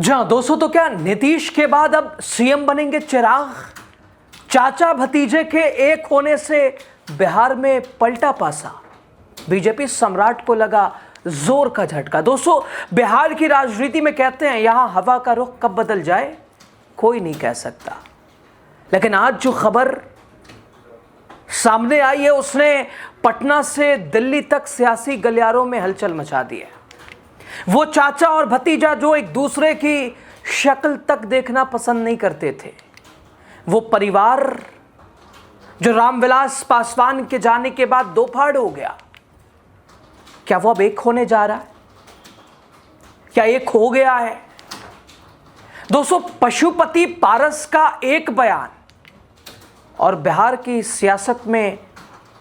जहां दोस्तों, तो क्या नीतीश के बाद अब सीएम बनेंगे चिराग? चाचा भतीजे के एक होने से बिहार में पलटा पासा, बीजेपी सम्राट को लगा जोर का झटका। दोस्तों, बिहार की राजनीति में कहते हैं यहां हवा का रुख कब बदल जाए कोई नहीं कह सकता, लेकिन आज जो खबर सामने आई है उसने पटना से दिल्ली तक सियासी गलियारों में हलचल मचा दी है। वो चाचा और भतीजा जो एक दूसरे की शक्ल तक देखना पसंद नहीं करते थे, वो परिवार जो रामविलास पासवान के जाने के बाद दो फाड़ हो गया, क्या वो अब एक होने जा रहा है? क्या एक हो गया है? दोस्तों, पशुपति पारस का एक बयान और बिहार की सियासत में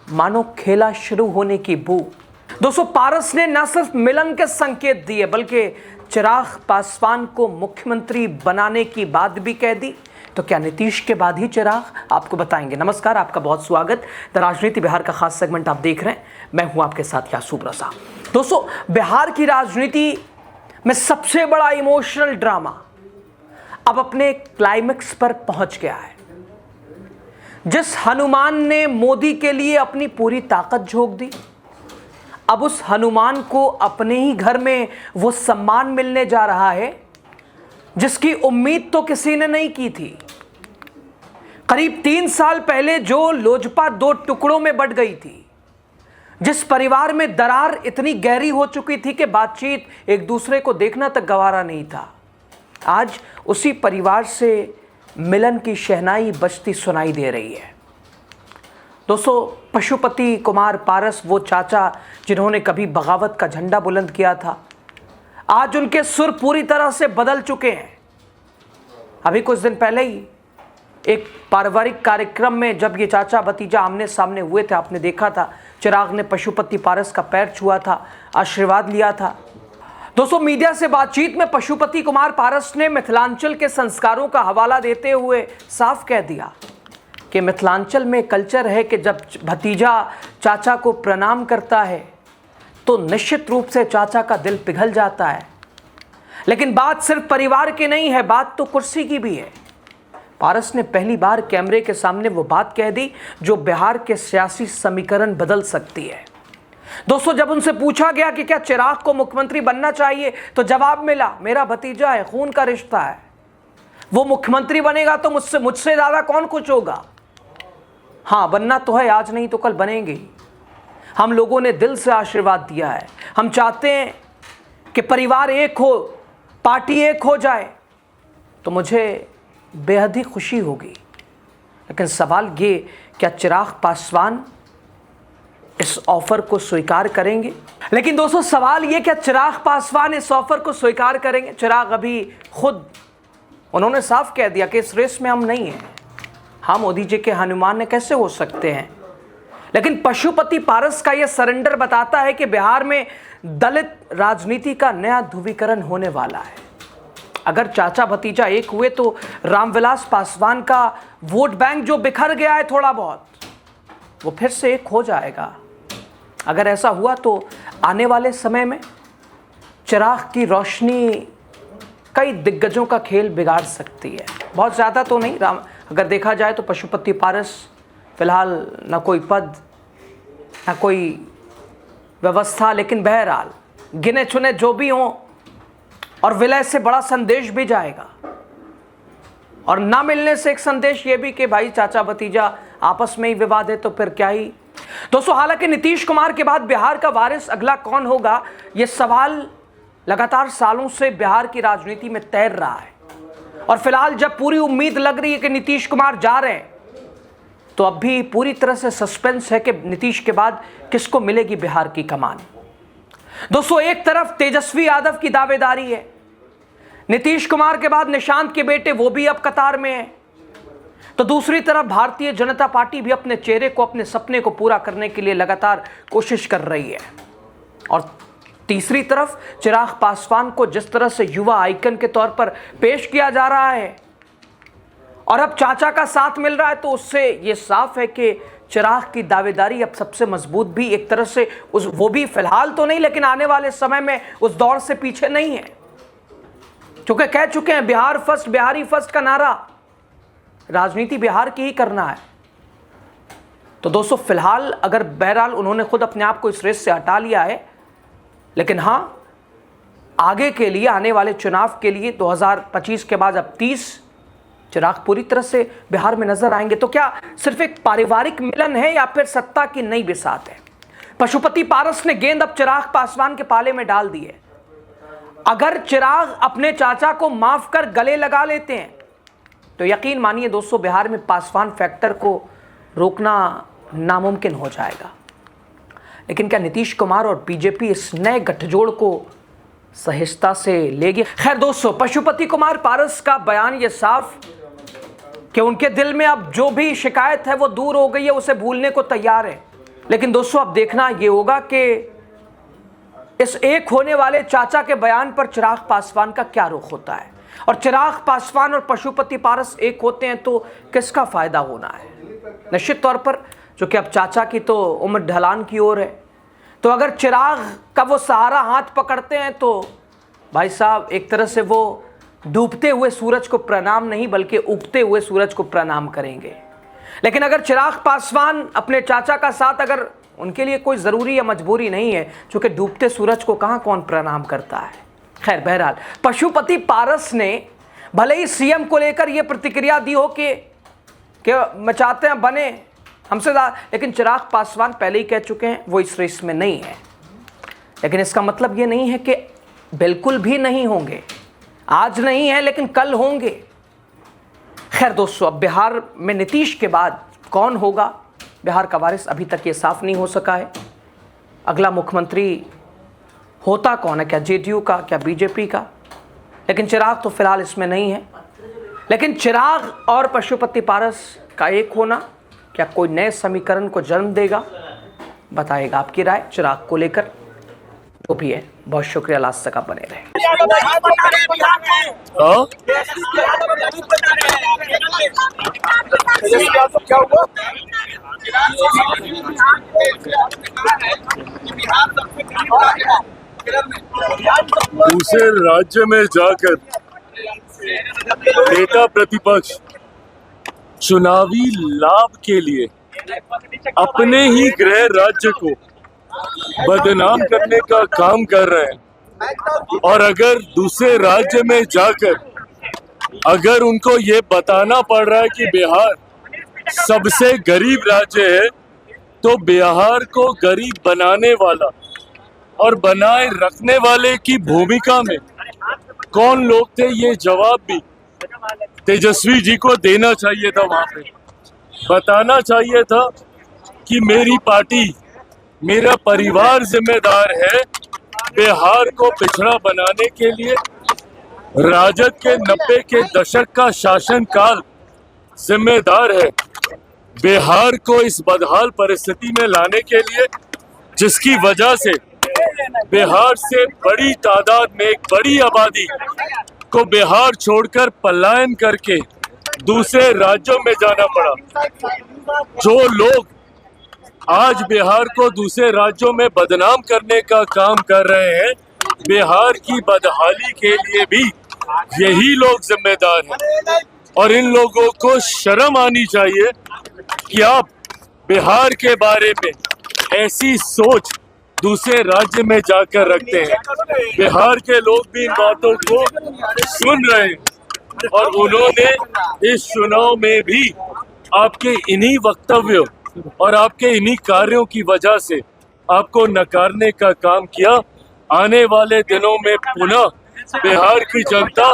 मानो खेला शुरू होने की बू। दोस्तों, पारस ने न सिर्फ मिलन के संकेत दिए बल्कि चिराग पासवान को मुख्यमंत्री बनाने की बात भी कह दी। तो क्या नीतीश के बाद ही चिराग? आपको बताएंगे। नमस्कार, आपका बहुत स्वागत। द राजनीति बिहार का खास सेगमेंट आप देख रहे हैं, मैं हूं आपके साथ यासूब रजा। दोस्तों, बिहार की राजनीति में सबसे बड़ा इमोशनल ड्रामा अब अपने क्लाइमेक्स पर पहुंच गया है। जिस हनुमान ने मोदी के लिए अपनी पूरी ताकत झोंक दी, अब उस हनुमान को अपने ही घर में वो सम्मान मिलने जा रहा है जिसकी उम्मीद तो किसी ने नहीं की थी। करीब 3 साल पहले जो लोजपा दो टुकड़ों में बंट गई थी, जिस परिवार में दरार इतनी गहरी हो चुकी थी कि बातचीत एक दूसरे को देखना तक गवारा नहीं था, आज उसी परिवार से मिलन की शहनाई बजती सुनाई दे रही है। दोस्तों, पशुपति कुमार पारस, वो चाचा जिन्होंने कभी बगावत का झंडा बुलंद किया था, आज उनके सुर पूरी तरह से बदल चुके हैं। अभी कुछ दिन पहले ही एक पारिवारिक कार्यक्रम में जब ये चाचा भतीजा आमने सामने हुए थे, आपने देखा था, चिराग ने पशुपति पारस का पैर छुआ था, आशीर्वाद लिया था। दोस्तों, मीडिया से बातचीत में पशुपति कुमार पारस ने मिथिलांचल के संस्कारों का हवाला देते हुए साफ कह दिया कि मिथिलांचल में कल्चर है कि जब भतीजा चाचा को प्रणाम करता है तो निश्चित रूप से चाचा का दिल पिघल जाता है। लेकिन बात सिर्फ परिवार की नहीं है, बात तो कुर्सी की भी है। पारस ने पहली बार कैमरे के सामने वो बात कह दी जो बिहार के सियासी समीकरण बदल सकती है। दोस्तों, जब उनसे पूछा गया कि क्या चिराग को मुख्यमंत्री बनना चाहिए, तो जवाब मिला, मेरा भतीजा है, खून का रिश्ता है, वो मुख्यमंत्री बनेगा तो मुझसे ज्यादा कौन कुछ होगा। हाँ, बनना तो है, आज नहीं तो कल बनेंगे ही। हम लोगों ने दिल से आशीर्वाद दिया है, हम चाहते हैं कि परिवार एक हो, पार्टी एक हो जाए, तो मुझे बेहद ही खुशी होगी। लेकिन सवाल ये, क्या चिराग पासवान इस ऑफर को स्वीकार करेंगे? लेकिन दोस्तों, सवाल ये, क्या चिराग पासवान इस ऑफर को स्वीकार करेंगे? चिराग अभी खुद उन्होंने साफ कह दिया कि इस रेस में हम नहीं हैं, हम मोदी जी के हनुमान ने कैसे हो सकते हैं। लेकिन पशुपति पारस का यह सरेंडर बताता है कि बिहार में दलित राजनीति का नया ध्रुवीकरण होने वाला है। अगर चाचा भतीजा एक हुए तो रामविलास पासवान का वोट बैंक जो बिखर गया है थोड़ा बहुत, वो फिर से एक हो जाएगा। अगर ऐसा हुआ तो आने वाले समय में चिराग की रोशनी कई दिग्गजों का खेल बिगाड़ सकती है। बहुत ज़्यादा तो नहीं, अगर देखा जाए तो पशुपति पारस फिलहाल न कोई पद न कोई व्यवस्था, लेकिन बहरहाल गिने चुने जो भी हों, और विलय से बड़ा संदेश भी जाएगा, और ना मिलने से एक संदेश ये भी कि भाई चाचा भतीजा आपस में ही विवाद है तो फिर क्या ही। दोस्तों, हालांकि नीतीश कुमार के बाद बिहार का वारिस अगला कौन होगा, ये सवाल लगातार सालों से बिहार की राजनीति में तैर रहा है। और फिलहाल जब पूरी उम्मीद लग रही है कि नीतीश कुमार जा रहे हैं, तो अब भी पूरी तरह से सस्पेंस है कि नीतीश के बाद किसको मिलेगी बिहार की कमान। दोस्तों, एक तरफ तेजस्वी यादव की दावेदारी है, नीतीश कुमार के बाद निशांत के बेटे वो भी अब कतार में है, तो दूसरी तरफ भारतीय जनता पार्टी भी अपने चेहरे को, अपने सपने को पूरा करने के लिए लगातार कोशिश कर रही है। और तीसरी तरफ चिराग पासवान को जिस तरह से युवा आइकन के तौर पर पेश किया जा रहा है और अब चाचा का साथ मिल रहा है, तो उससे ये साफ है कि चिराग की दावेदारी अब सबसे मजबूत भी एक तरह से वो भी फिलहाल तो नहीं, लेकिन आने वाले समय में उस दौर से पीछे नहीं है। चूंकि कह चुके हैं बिहार फर्स्ट, बिहारी फर्स्ट का नारा, राजनीति बिहार की ही करना है। तो दोस्तों फिलहाल अगर बहरहाल उन्होंने खुद अपने आप को इस रेस से हटा लिया है, लेकिन हां आगे के लिए, आने वाले चुनाव के लिए 2025 के बाद अब 30 चिराग पूरी तरह से बिहार में नजर आएंगे। तो क्या सिर्फ एक पारिवारिक मिलन है या फिर सत्ता की नई बिसात है? पशुपति पारस ने गेंद अब चिराग पासवान के पाले में डाल दी है। अगर चिराग अपने चाचा को माफ कर गले लगा लेते हैं तो यकीन मानिए दोस्तों बिहार में पासवान फैक्टर को रोकना नामुमकिन हो जाएगा। लेकिन क्या नीतीश कुमार और बीजेपी इस नए गठजोड़ को सहजता से लेगी? खैर दोस्तों, पशुपति कुमार पारस का बयान ये साफ कि उनके दिल में अब जो भी शिकायत है वो दूर हो गई है, उसे भूलने को तैयार है। लेकिन दोस्तों अब देखना ये होगा कि इस एक होने वाले चाचा के बयान पर चिराग पासवान का क्या रुख होता है, और चिराग पासवान और पशुपति पारस एक होते हैं तो किसका फायदा होना है। निश्चित तौर पर चूंकि अब चाचा की तो उम्र ढलान की ओर है, तो अगर चिराग का वो सहारा हाथ पकड़ते हैं तो भाई साहब एक तरह से वो डूबते हुए सूरज को प्रणाम नहीं बल्कि उगते हुए सूरज को प्रणाम करेंगे। लेकिन अगर चिराग पासवान अपने चाचा का साथ, अगर उनके लिए कोई ज़रूरी या मजबूरी नहीं है, चूँकि डूबते सूरज को कहाँ कौन प्रणाम करता है। खैर बहरहाल पशुपति पारस ने भले ही सीएम को लेकर ये प्रतिक्रिया दी हो कि मैं चाहते हैं बने हमसे ज़्यादा, लेकिन चिराग पासवान पहले ही कह चुके हैं वो इस रेस में नहीं है। लेकिन इसका मतलब ये नहीं है कि बिल्कुल भी नहीं होंगे। आज नहीं है लेकिन कल होंगे। खैर दोस्तों, अब बिहार में नीतीश के बाद कौन होगा बिहार का वारिस, अभी तक ये साफ नहीं हो सका है। अगला मुख्यमंत्री होता कौन है, क्या जेडीयू का, क्या बीजेपी का? लेकिन चिराग तो फिलहाल इसमें नहीं है। लेकिन चिराग और पशुपति पारस का एक होना क्या कोई नए समीकरण को जन्म देगा? बताएगा आपकी राय चिराग को लेकर। जो भी है, बहुत शुक्रिया, लास्ट तक आप बने रहे। दूसरे राज्य में जाकर नेता प्रतिपक्ष चुनावी लाभ के लिए अपने ही गृह राज्य को बदनाम करने का काम कर रहे हैं। और अगर दूसरे राज्य में जाकर अगर उनको ये बताना पड़ रहा है कि बिहार सबसे गरीब राज्य है, तो बिहार को गरीब बनाने वाला और बनाए रखने वाले की भूमिका में कौन लोग थे, ये जवाब भी तेजस्वी जी को देना चाहिए था। वहां पे बताना चाहिए था कि मेरी पार्टी, मेरा परिवार जिम्मेदार है बिहार को पिछड़ा बनाने के लिए। राजद के 90 के दशक का शासनकाल जिम्मेदार है बिहार को इस बदहाल परिस्थिति में लाने के लिए, जिसकी वजह से बिहार से बड़ी तादाद में एक बड़ी आबादी को बिहार छोड़कर पलायन करके दूसरे राज्यों में जाना पड़ा। जो लोग आज बिहार को दूसरे राज्यों में बदनाम करने का काम कर रहे हैं, बिहार की बदहाली के लिए भी यही लोग जिम्मेदार हैं। और इन लोगों को शर्म आनी चाहिए कि आप बिहार के बारे में ऐसी सोच दूसरे राज्य में जाकर रखते हैं। बिहार के लोग भी इन बातों को सुन रहे हैं और उन्होंने इस चुनाव में भी आपके इन्हीं वक्तव्यों और आपके इन्हीं कार्यों की वजह से आपको नकारने का काम किया। आने वाले दिनों में पुनः बिहार की जनता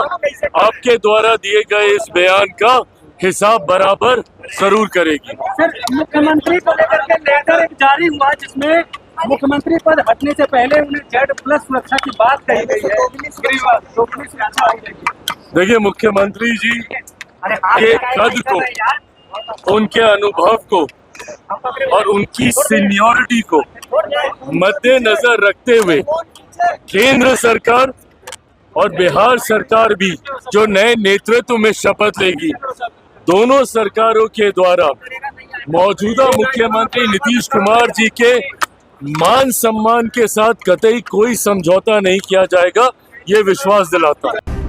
आपके द्वारा दिए गए इस बयान का हिसाब बराबर जरूर करेगी। सर, मुख्यमंत्री को लेकर के लेटर एक जारी हुआ जिसमें मुख्यमंत्री पद हटने से पहले उन्हें Z+ सुरक्षा की बात कही गई है। देखिए, मुख्यमंत्री जी के कद को, उनके अनुभव को और उनकी सीनियरिटी को मद्देनजर रखते हुए केंद्र सरकार और बिहार सरकार भी जो नए नेतृत्व में शपथ लेगी, दोनों सरकारों के द्वारा मौजूदा मुख्यमंत्री नीतीश कुमार जी के मान सम्मान के साथ कतई कोई समझौता नहीं किया जाएगा, ये विश्वास दिलाता है।